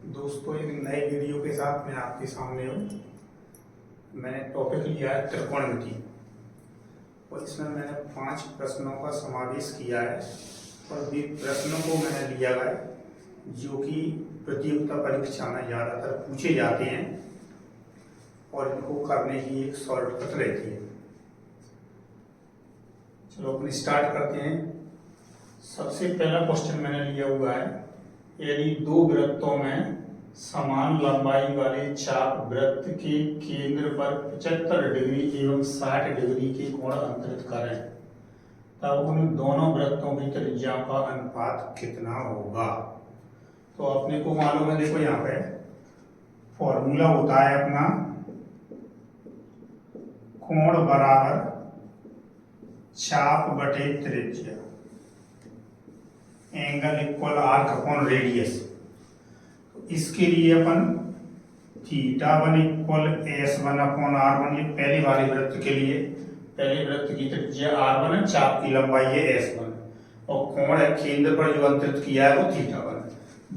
दोस्तों, एक नए वीडियो के साथ मैं आपके सामने हूँ। मैंने टॉपिक लिया है त्रिकोणमिति और इसमें मैंने 5 प्रश्नों का समावेश किया है और भी प्रश्नों को मैंने लिया है जो कि प्रतियोगिता परीक्षा में ज़्यादातर पूछे जाते हैं और इनको करने की एक शॉर्टकट रहती है। चलो अपने स्टार्ट करते हैं। सबसे पहला क्वेश्चन मैंने लिया हुआ है, यदि दो वृत्तों में समान लंबाई वाले चाप वृत्त के केंद्र पर 75 डिग्री एवं 60 डिग्री के कोण अंतरित करें तब उन दोनों वृत्तों की त्रिज्या का अनुपात कितना होगा। तो अपने को मालूम है, देखो यहाँ पे फॉर्मूला होता है अपना कोण बराबर चाप बटे त्रिज्या, angle equal arc upon radius. इसके लिए अपन theta one equal S one upon are one, ये पहले वाले वृत्त के लिए पहले वृत्त की त्रिज्या आर वन है, चाप की लंबाई है एस वन और कोण है केंद्र पर जो अंतरित किया है वो थीटा वन।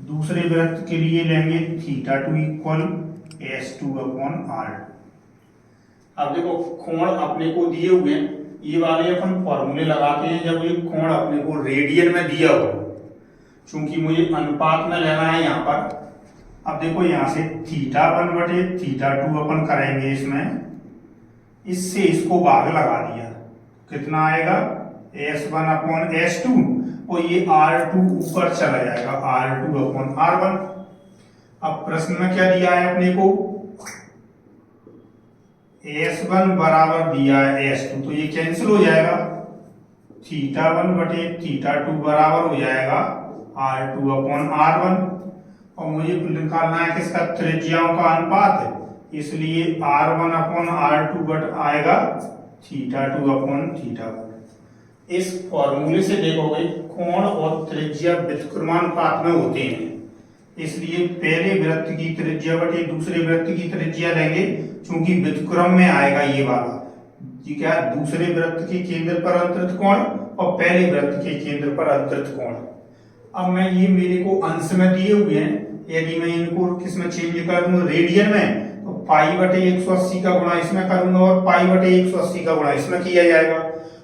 दूसरे वृत्त के लिए लेंगे theta two equal s two upon are two. अब देखो कोण अपने को दिए हुए हैं, ये वाले अपन फॉर्मूले लगाते हैं जब ये कोण अपने को रेडियन में दिया हो, चूंकि मुझे अनुपात में लेना है यहाँ पर। अब देखो यहाँ से थीटा वन बटे थीटा टू अपन करेंगे, इसमें इससे इसको भाग लगा दिया, कितना आएगा s one upon s two और ये आर टू ऊपर चला जाएगा r two upon are one. अब प्रश्न में क्या दिया है अपने को, एस वन बराबर दिया है एस टू, तो ये कैंसिल हो जाएगा, थीटा वन बटे थीटा टू बराबर हो जाएगा r two upon are one. और मुझे निकालना है किसका, त्रिज्याओं का अनुपात है, इसलिए R one upon are two बट आएगा theta two upon theta one. इस फॉर्मूले से देखोगे कोण और त्रिज्या व्युत्क्रमानुपात में होते हैं, इसलिए पहले वृत्त की त्रिज्या बटे दूसरे वृत्त की त्रिज्या लेंगे, चूंकि व्युत्क्रम में आएगा ये वाला, ये क्या दूसरे वृत्त के केंद्र पर अंतरित कोण और पहले वृत्त के केंद्र पर अंतरित कोण। अब मैं ये मेरे को अंश में दिए हुए हैं, यदि मैं इनको किसमें चेंज कर दूं रेडियन में, तो पाई बटे 180 का गुणा इसमें करूंगा और पाई बटे 180 का गुणा इसमें किया जाएगा,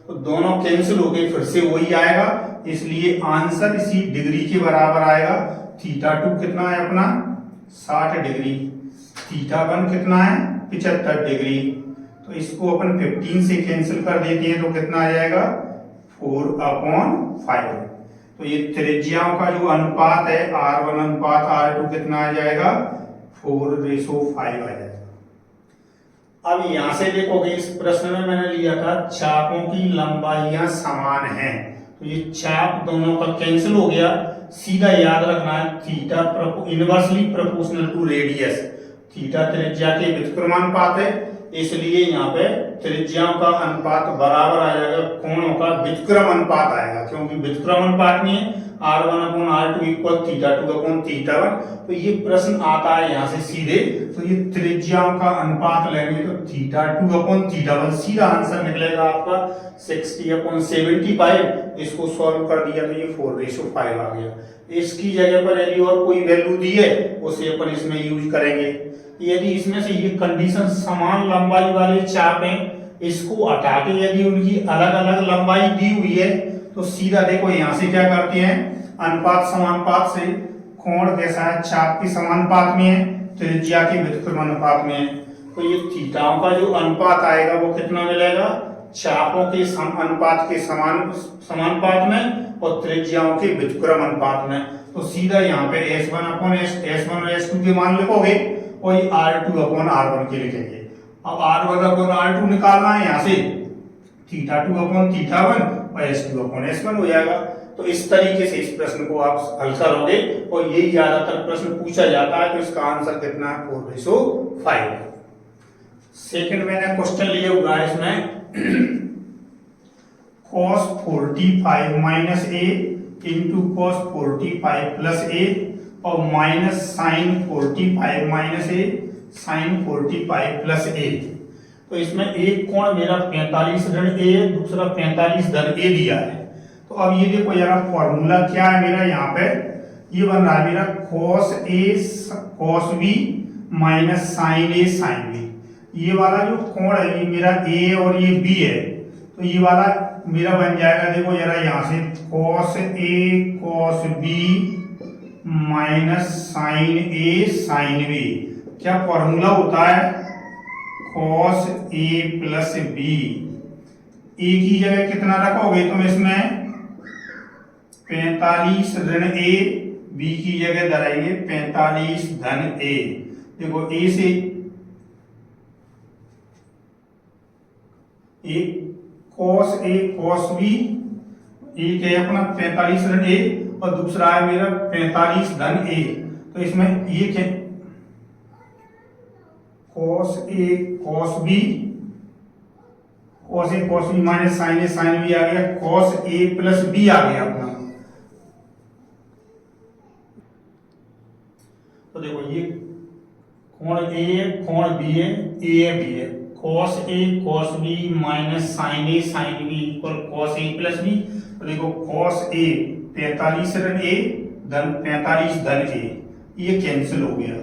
तो दोनों कैंसिल हो गए, फिर से वही आएगा, इसलिए आंसर इसी डिग्री के बराबर आएगा। थीटा टू कितना है अपना 60 डिग्री, थीटा वन कितना है 75 डिग्री, तो इसको अपन 15 से कैंसिल कर देते हैं तो कितना आ जाएगा 4 अपॉन 5। तो ये त्रिज्याओं का जो अनुपात है आर वन अनुपात आर टू कितना आ जाएगा 4:5 आ जाएगा। अब यहां से देखोगे इस प्रश्न में मैंने लिया था चापों की लंबाइयां समान हैं, तो ये चाप दोनों का कैंसिल हो गया, सीधा याद रखना है theta inversely proportional to radius, theta त्रिज्या के व्युत्क्रमानुपात है, इसलिए यहाँ पे त्रिज्याओं का अनुपात बराबर आ जाएगा कोणों का व्युत्क्रम अनुपात आएगा, क्योंकि व्युत्क्रम अनुपात में r one upon are two equal theta two upon theta one. तो ये प्रश्न आता है यहाँ से सीधे, तो ये त्रिज्याओं का अनुपात लेंगे तो theta two upon theta one, सीधा आंसर निकलेगा आपका 60 अपॉन 75। इसको सॉल्व कर दिया तो ये 4:5 आ गया। इसकी जगह पर यदि और कोई वैल्यू दी है उसे अपन इसमें यूज करेंगे। यदि इसमें से ये कंडीशन समान लंबाई वाले चाप हैं, इसको हटा के यदि उनकी अलग अलग लंबाई दी हुई है तो सीधा देखो यहां से क्या करते हैं, अनुपात समानुपात से कोण कैसा है चाप के समानुपात में है, त्रिज्या के व्युत्क्रमानुपात में है, तो ये थीटाओं का जो अनुपात आएगा वो कितना मिलेगा, चापों के अनुपात के समानुपात में और त्रिज्याओं के व्युत्क्रम अनुपात में। तो सीधा यहाँ पे S one upon S one और एस टू के मान लिखोगे और ये are two upon are one के लिखेंगे। अब R one upon are two निकालना है, यहाँ से theta two upon theta one और S two upon S one हो जाएगा। तो इस तरीके से इस प्रश्न को आप हल करोगे और यही ज्यादातर प्रश्न पूछा जाता है, तो इसका आंसर कितना है 4:5। सेकंड मैंने क्वेश्चन लिया हुआ है इसमें cos 45 माइनस ए इंटू cos 45 प्लस ए और माइनस साइन 45 माइनस ए साइन 45 प्लस ए। तो इसमें एक कोण मेरा 45 ऋण ए, दूसरा 45 धन ए दिया है। तो अब ये देखो यार फॉर्मूला क्या है मेरा यहाँ पे, ये बन रहा है मेरा cos A cos B minus sine A sine B। ये वाला जो कोण है ये मेरा A और ये B है, तो ये वाला मेरा बन जाएगा, देखो जरा यहाँ से cos A cos B minus sine A sine B। क्या फॉर्मूला होता है? cos A plus B। A की जगह कितना रखोगे तुम इसमें? 45 ऋण A, B की जगह धराएंगे 45 धन A। देखो A से cos A cos B, एक है अपना 45 ऋण A और दूसरा है मेरा 45 धन A। तो इसमें ये क्या? cos A cos B, cos A cos B minus sine A sine B आ गया, cos A प्लस B आ गया अपना। तो देखो ये कोण A कोण B है, A है B है, cos A cos B minus sine A sine B equal cos A plus B। तो देखो cos A 45 ऋण A धन 45 धन A, ये कैंसिल हो गया।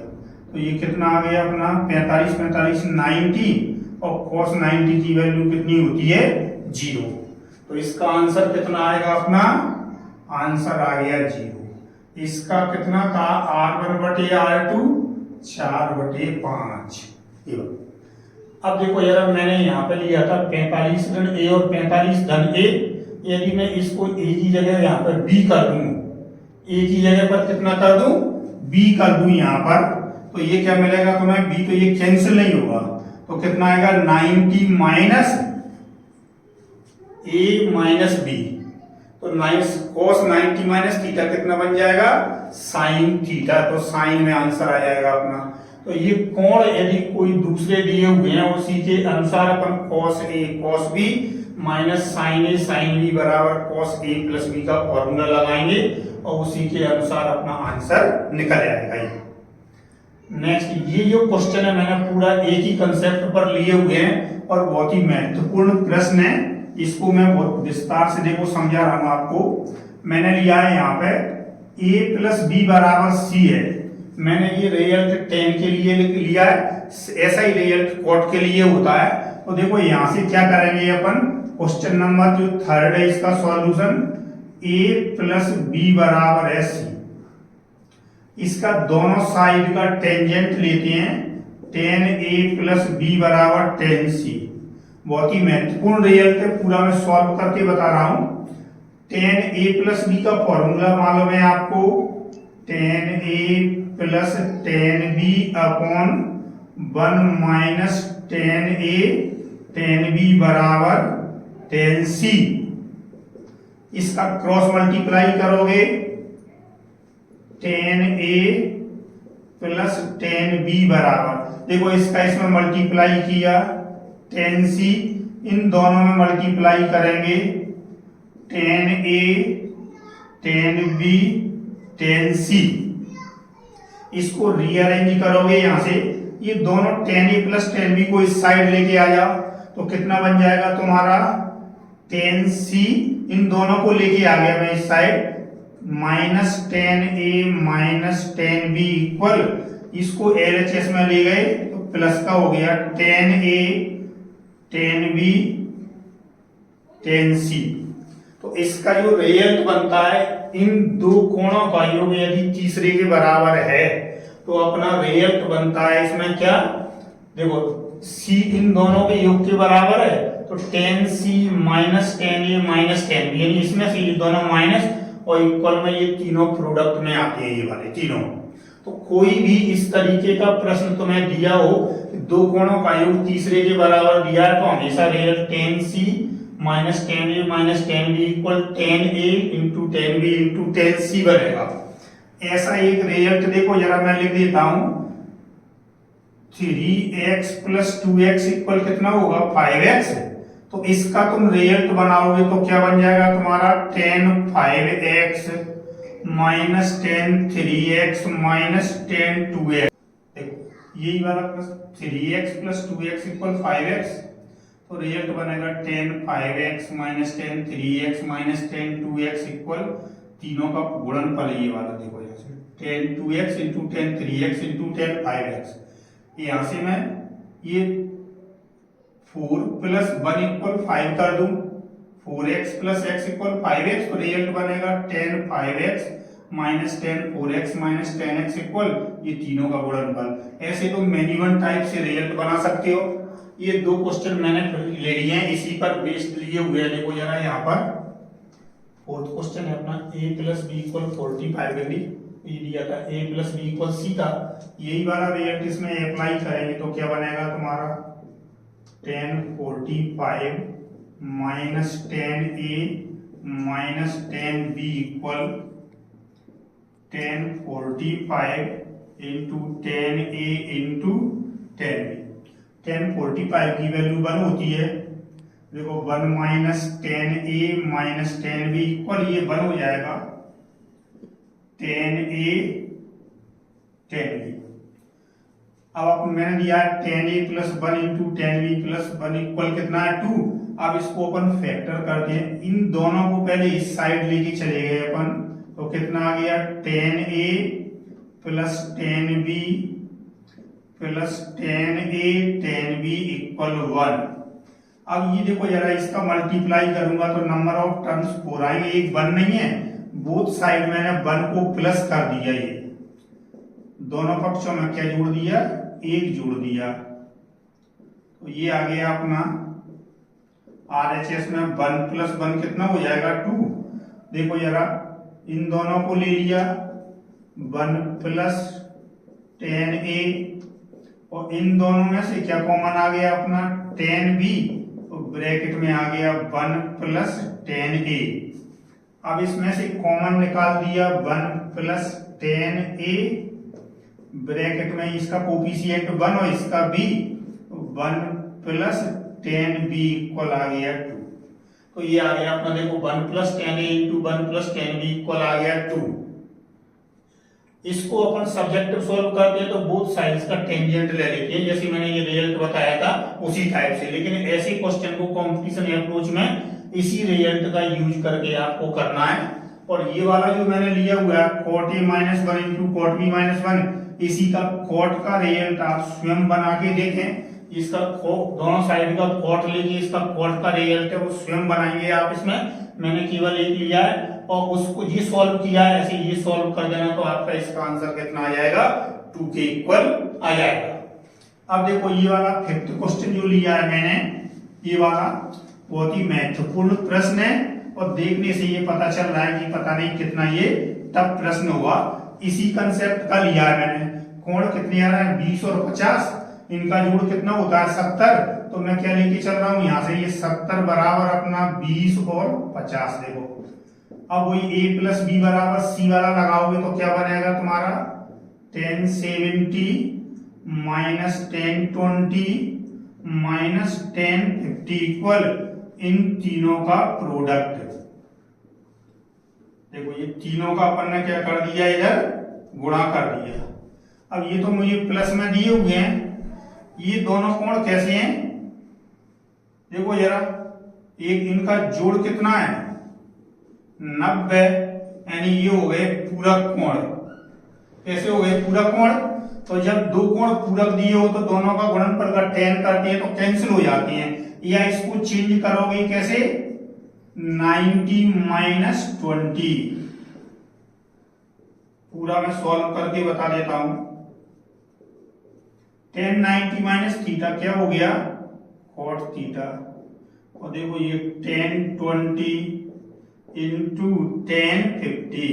तो ये कितना आ गया अपना 45 45 90, और cos 90 की वैल्यू कितनी होती है? 0। तो इसका आंसर कितना आएगा अपना? आंसर आ गया 0। इसका कितना था? R1 बटे R2 4 बटे 5। अब देखो यार मैंने यहाँ पे लिया था 45 ऋण A और 45 धन A। यदि मैं इसको A की जगह यहाँ पर B कर दूं, A की जगह पर कितना कर दूं? B कर दूं यहाँ पर, तो ये क्या मिलेगा तुम्हें? B, तो ये कैंसिल नहीं होगा, तो कितना आएगा? 90 माइनस A माइनस B। तो cos 90 माइनस थीटा कितना बन जाएगा? Sine theta. तो साइन में आंसर आ जाएगा अपना। तो ये कोण यदि कोई दूसरे दिए हुए हैं उसी के अनुसार अपन cos A cos B minus sine A sine B बराबर cos A प्लस B का फॉर्मूला लगाएंगे और उसी के अनुसार अपना आंसर निकल आएगा। नेक्स्ट ये जो क्वेश्चन है मैंने पूरा एक ही कंसेप्ट पर लिए हुए हैं और बहुत ही महत्वपूर्ण प्रश्न है। इसको मैं बहुत विस्तार से देखो समझा रहा हूं आपको। मैंने लिया है यहाँ पे A प्लस B बराबर C है। मैंने ये रिजल्ट tan के लिए लिया है, ऐसा ही रिजल्ट cot के लिए होता है। तो देखो यहाँ से क्या करेंगे अपन, क्वेश्चन नंबर जो थर्ड है इसका सॉल्यूशन A प्लस B बराबर है C। इसका दोनों साइड का टेंजेंट लेते हैं, tan A प्लस B बराबर tan C। बहुत ही महत्वपूर्ण रिजल्ट है, पूरा मैं सॉल्व करके बता रहा हूं। tan A प्लस B का फॉर्मूला मालूम है आपको, tan A plus tan B upon 1 minus tan A tan B बराबर tan C। इसका क्रॉस मल्टीप्लाई करोगे, tan A plus tan B बराबर, देखो इसका इसमें मल्टीप्लाई किया tan C, इन दोनों में मल्टीप्लाई करेंगे tan A tan B tan C। इसको रीअरेंज करोगे यहां से, ये दोनों tan A plus tan B को इस साइड लेके आ जाओ, तो कितना बन जाएगा तुम्हारा tan C, इन दोनों को लेके आ गया मैं इस side, minus tan A minus tan B equal, इसको LHS में ले गए तो प्लस का हो गया tan A tan B tan C। तो इसका जो रिजल्ट बनता है इन दो कोणों का योग यदि तीसरे के बराबर है तो अपना रिजल्ट बनता है इसमें क्या, देखो C इन दोनों के योग के बराबर है तो tan C minus tan A minus tan B, यानी इसमें से ये दोनों माइनस और इक्वल में ये तीनों प्रोडक्ट में आते हैं, ये वाले तीनों। तो कोई भी इस तरीके का प्रश्न तुम्हें दिया हो दो कोणों का योग तीसरे के बराबर दिया है तो हमेशा result tan C minus tan A minus tan B equal tan A into tan B into tan C बनेगा। ऐसा एक रिजल्ट देखो जरा मैं लिख देता हूं, 3x प्लस 2x इक्वल कितना होगा 5x। तो इसका तुम रिजल्ट बनाओगे तो क्या बन जाएगा तुम्हारा tan 5x minus tan 3x minus tan 2x। देखो यही वाला plus 3x plus 2x equal 5x, तो रिजल्ट बनेगा tan 5x minus tan 3x minus tan 2x equal तीनों का गुणनफल ये वाला देखो ऐसे। Ten 2x into ten 3x into ten 5x। यहाँ से मैं ये 4 प्लस 1 इक्वल 5 कर दूं, 4x plus x equal 5x, तो रिजल्ट बनेगा 10 5x minus 10 4x minus 10x equal ये तीनों का गुणनफल। ऐसे तो मैनी वन टाइप से रिजल्ट बना सकते हो। ये दो क्वेश्चन मैंने ले लिए हैं, इसी पर बेस्ड लिए हुए हैं। देखो जरा यहाँ पर फोर्थ क्वेश्चन है अपना a plus b equal 45 degree, ये दिया था a plus b equal c था। यही वाला रिजल्ट इसमें अप्लाई करेंगे तो क्या बनेगा तुम्हारा 10 45 minus 10a minus 10b equal 10 45 into 10a into 10b। 10 45 की वैल्यू 1 होती है, देखो 1 minus 10a minus 10b equal ये 1 हो जाएगा 10a 10b। अब मैंने दिया 10a plus 1 into 10b plus 1 equal कितना है 2। अब इसको अपन फैक्टर कर दें, इन दोनों को पहले इस साइड लेके चले गए अपन, तो कितना आ गया 10a plus 10b plus 10a 10b equal 1। अब ये देखो जरा इसका मल्टीप्लाई करूंगा तो नंबर ऑफ टर्म्स 4 आएंगे, एक 1 नहीं है, बोथ साइड मैंने 1 को प्लस कर दिया, ये दोनों पक्षों में क्या जोड़ दिया 1 जोड़ दिया, तो ये आ गया अपना RHS में 1 प्लस 1 कितना हो जाएगा 2। देखो जरा इन दोनों को ले लिया 1 प्लस 10a और इन दोनों में से क्या कॉमन आ गया अपना 10b, तो ब्रैकेट में आ गया 1 प्लस 10a। अब इसमें से कॉमन निकाल दिया 1 प्लस 10a, ब्रैकेट में इसका कोफिशिएंट 1 और इसका b, 1 प्लस 10b इक्वल आ गया 2। तो ये आ गया अपना देखो 1 plus 10a into 1 plus 10b equal आ गया 2। इसको अपन सब्जेक्टिव सॉल्व करते हैं तो बोथ साइड्स का टेंजेंट ले लेते हैं, जैसे मैंने ये रिजल्ट बताया था उसी टाइप से। लेकिन ऐसे क्वेश्चन को कंपटीशन अप्रोच में इसी रिजल्ट का यूज करके आपको करना है। और ये वाला जो मैंने लिया हुआ है cot a minus 1 into cot b minus 1, इसी का cot का रिजल्ट आप स्वयं बना के देखें। इसका दोनों साइड का cot लेके इसका cot का रिजल्ट है वो स्वयं बनाएंगे आप। इसमें मैंने केवल एक लिया है और उसको ये सॉल्व किया है, ऐसे ये सॉल्व कर देना तो आपका इसका आंसर कितना आ जाएगा 2 के इक्वल आ जाएगा। अब देखो ये वाला फिफ्थ क्वेश्चन जो लिया है मैंने, ये वाला बहुत ही महत्वपूर्ण प्रश्न है और देखने से ये पता चल रहा है कि पता नहीं कितना ये टफ प्रश्न होगा। इसी कंसेप्ट का लिया है मैंने, कोण कितने आ रहा है 20 और 50, इनका जोड़ कितना होता है 70। तो मैं क्या लेके चल रहा हूं यहाँ से, ये 70 बराबर अपना 20 और 50। देखो अब वही a प्लस बी बराबर c वाला लगाओगे तो क्या बनेगा तुम्हारा 1070 माइनस 1020 माइनस 1050 इक्वल इन तीनों का प्रोडक्ट। देखो ये तीनों का अपन ने क्या कर दिया इधर गुणा कर दिया। अब ये तो मुझे प्लस में दिए हुए हैं, ये दोनों कोण कैसे हैं देखो जरा, एक इनका जोड़ कितना है 90, यानी ये हो गए पूरक कोण। कैसे हो गए पूरक कोण, तो जब दो कोण पूरक दिए हो तो दोनों का गुणनफल का 10 करते हैं तो कैंसिल हो जाती हैं। या इसको चेंज करोगे कैसे 90 माइनस 20, पूरा मैं सॉल्व करके बता देता हूं। 10 90 माइनस थीटा क्या हो गया cot थीटा, और देखो ये 10 20 इंटू 10 50,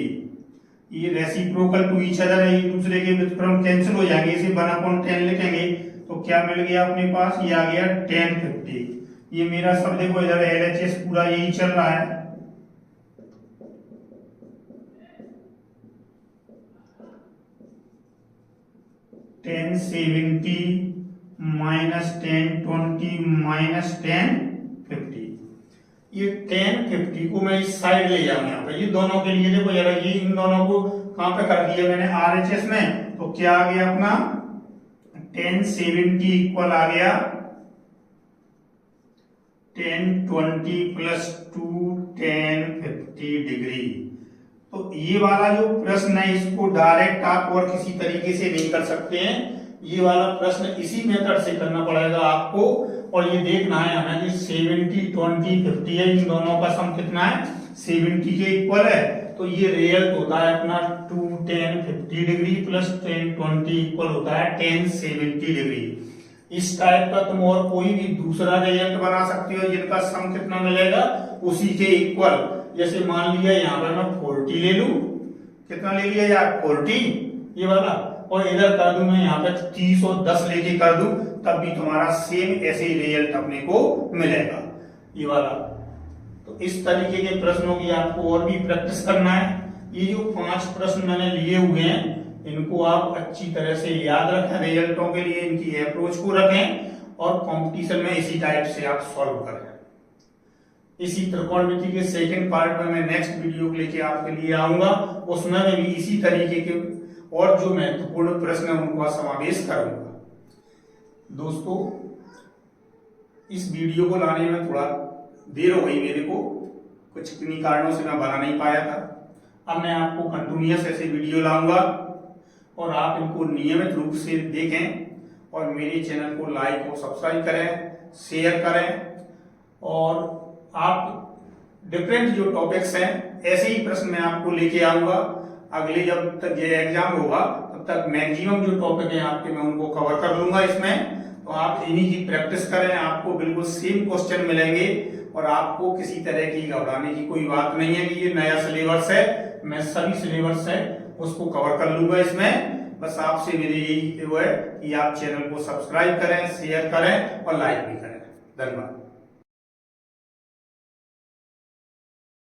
ये रेसिप्रोकल टू ईच अदर है, एक दूसरे के व्युत्क्रम कैंसिल हो जाएंगे। इसे 1/10 लिखेंगे तो क्या मिल गया अपने पास, ये आ गया 10 50। ये मेरा सब देखो इधर LHS पूरा यही चल रहा है। टेन 70 माइनस 1020 माइनस 1050, ये 1050 को मैं इस साइड ले जाऊंगा यहाँ पे। ये दोनों के लिए देखो जरा, ये इन दोनों को कहां पे कर दिया मैंने RHS में, तो क्या आ गया अपना 1070 इक्वल आ गया 1020 प्लस 2 1050 डिग्री। तो ये वाला जो प्रश्न है इसको डायरेक्ट आप और किसी तरीके से नहीं कर सकते हैं, ये वाला प्रश्न इसी मेथड से करना पड़ेगा आपको। और ये देखना है हमें कि 70, 20, 50 है, इन दोनों का सम कितना है, 70 के इक्वल है। तो ये रिजल्ट होता है अपना 2 10 50 डिग्री प्लस 10 20 इक्वल होता है 10 70 डिग्री। इस टाइप का तुम और कोई भी दूसरा रिजल्ट बना सकते हो जिनका सम कितना मिलेगा, उसी के इक्वल। जैसे मान लिया यहाँ पर मैं 40 ले लूं, कितना ले लिया यार 40 ये वाला, और इधर कर दूं मैं यहाँ पे 30 और 10 लेके कर दूं, तब भी तुम्हारा सेम ऐसे ही रिजल्ट अपने को मिलेगा ये वाला। तो इस तरीके के प्रश्नों की आपको और भी प्रैक्टिस करना है। ये जो 5 प्रश्न मैंने लिए हुए हैं इनको आप अच्छी तरह से याद रखें, रिजल्टों के लिए इनकी अप्रोच को रखें और कंपटीशन में इसी टाइप से आप सॉल्व करें। इसी त्रिकोणमिति के सेकंड पार्ट में मैं नेक्स्ट वीडियो लेके आपके लिए आऊंगा, उसमें मैं भी इसी तरीके के और जो महत्वपूर्ण प्रश्न है उनका समावेश करूंगा। दोस्तों इस वीडियो को लाने में थोड़ा देर हो गई मेरे को, कुछ किन्हीं कारणों से मैं बना नहीं पाया था। अब मैं आपको कंटिन्यूअस ऐसे वीडियो लाऊंगा और आप इनको नियमित रूप से देखें और मेरे चैनल को लाइक और सब्सक्राइब करें, शेयर करें। और आप डिफरेंट जो टॉपिक्स हैं ऐसे ही प्रश्न मैं आपको लेके आऊंगा। अगले जब तक ये एग्जाम होगा तब तक मैक्सिमम जो टॉपिक है आपके मैं उनको कवर कर लूंगा इसमें। तो आप इन्हीं की प्रैक्टिस करें, आपको बिल्कुल सेम क्वेश्चन मिलेंगे और आपको किसी तरह की घबराने की कोई बात नहीं है कि ये नया सिलेबस है, मैं सभी सिलेबस है उसको कवर कर लूंगा इसमें। बस आपसे मेरी यही वो है कि आप चैनल को सब्सक्राइब करें, शेयर करें और लाइक भी करें। धन्यवाद।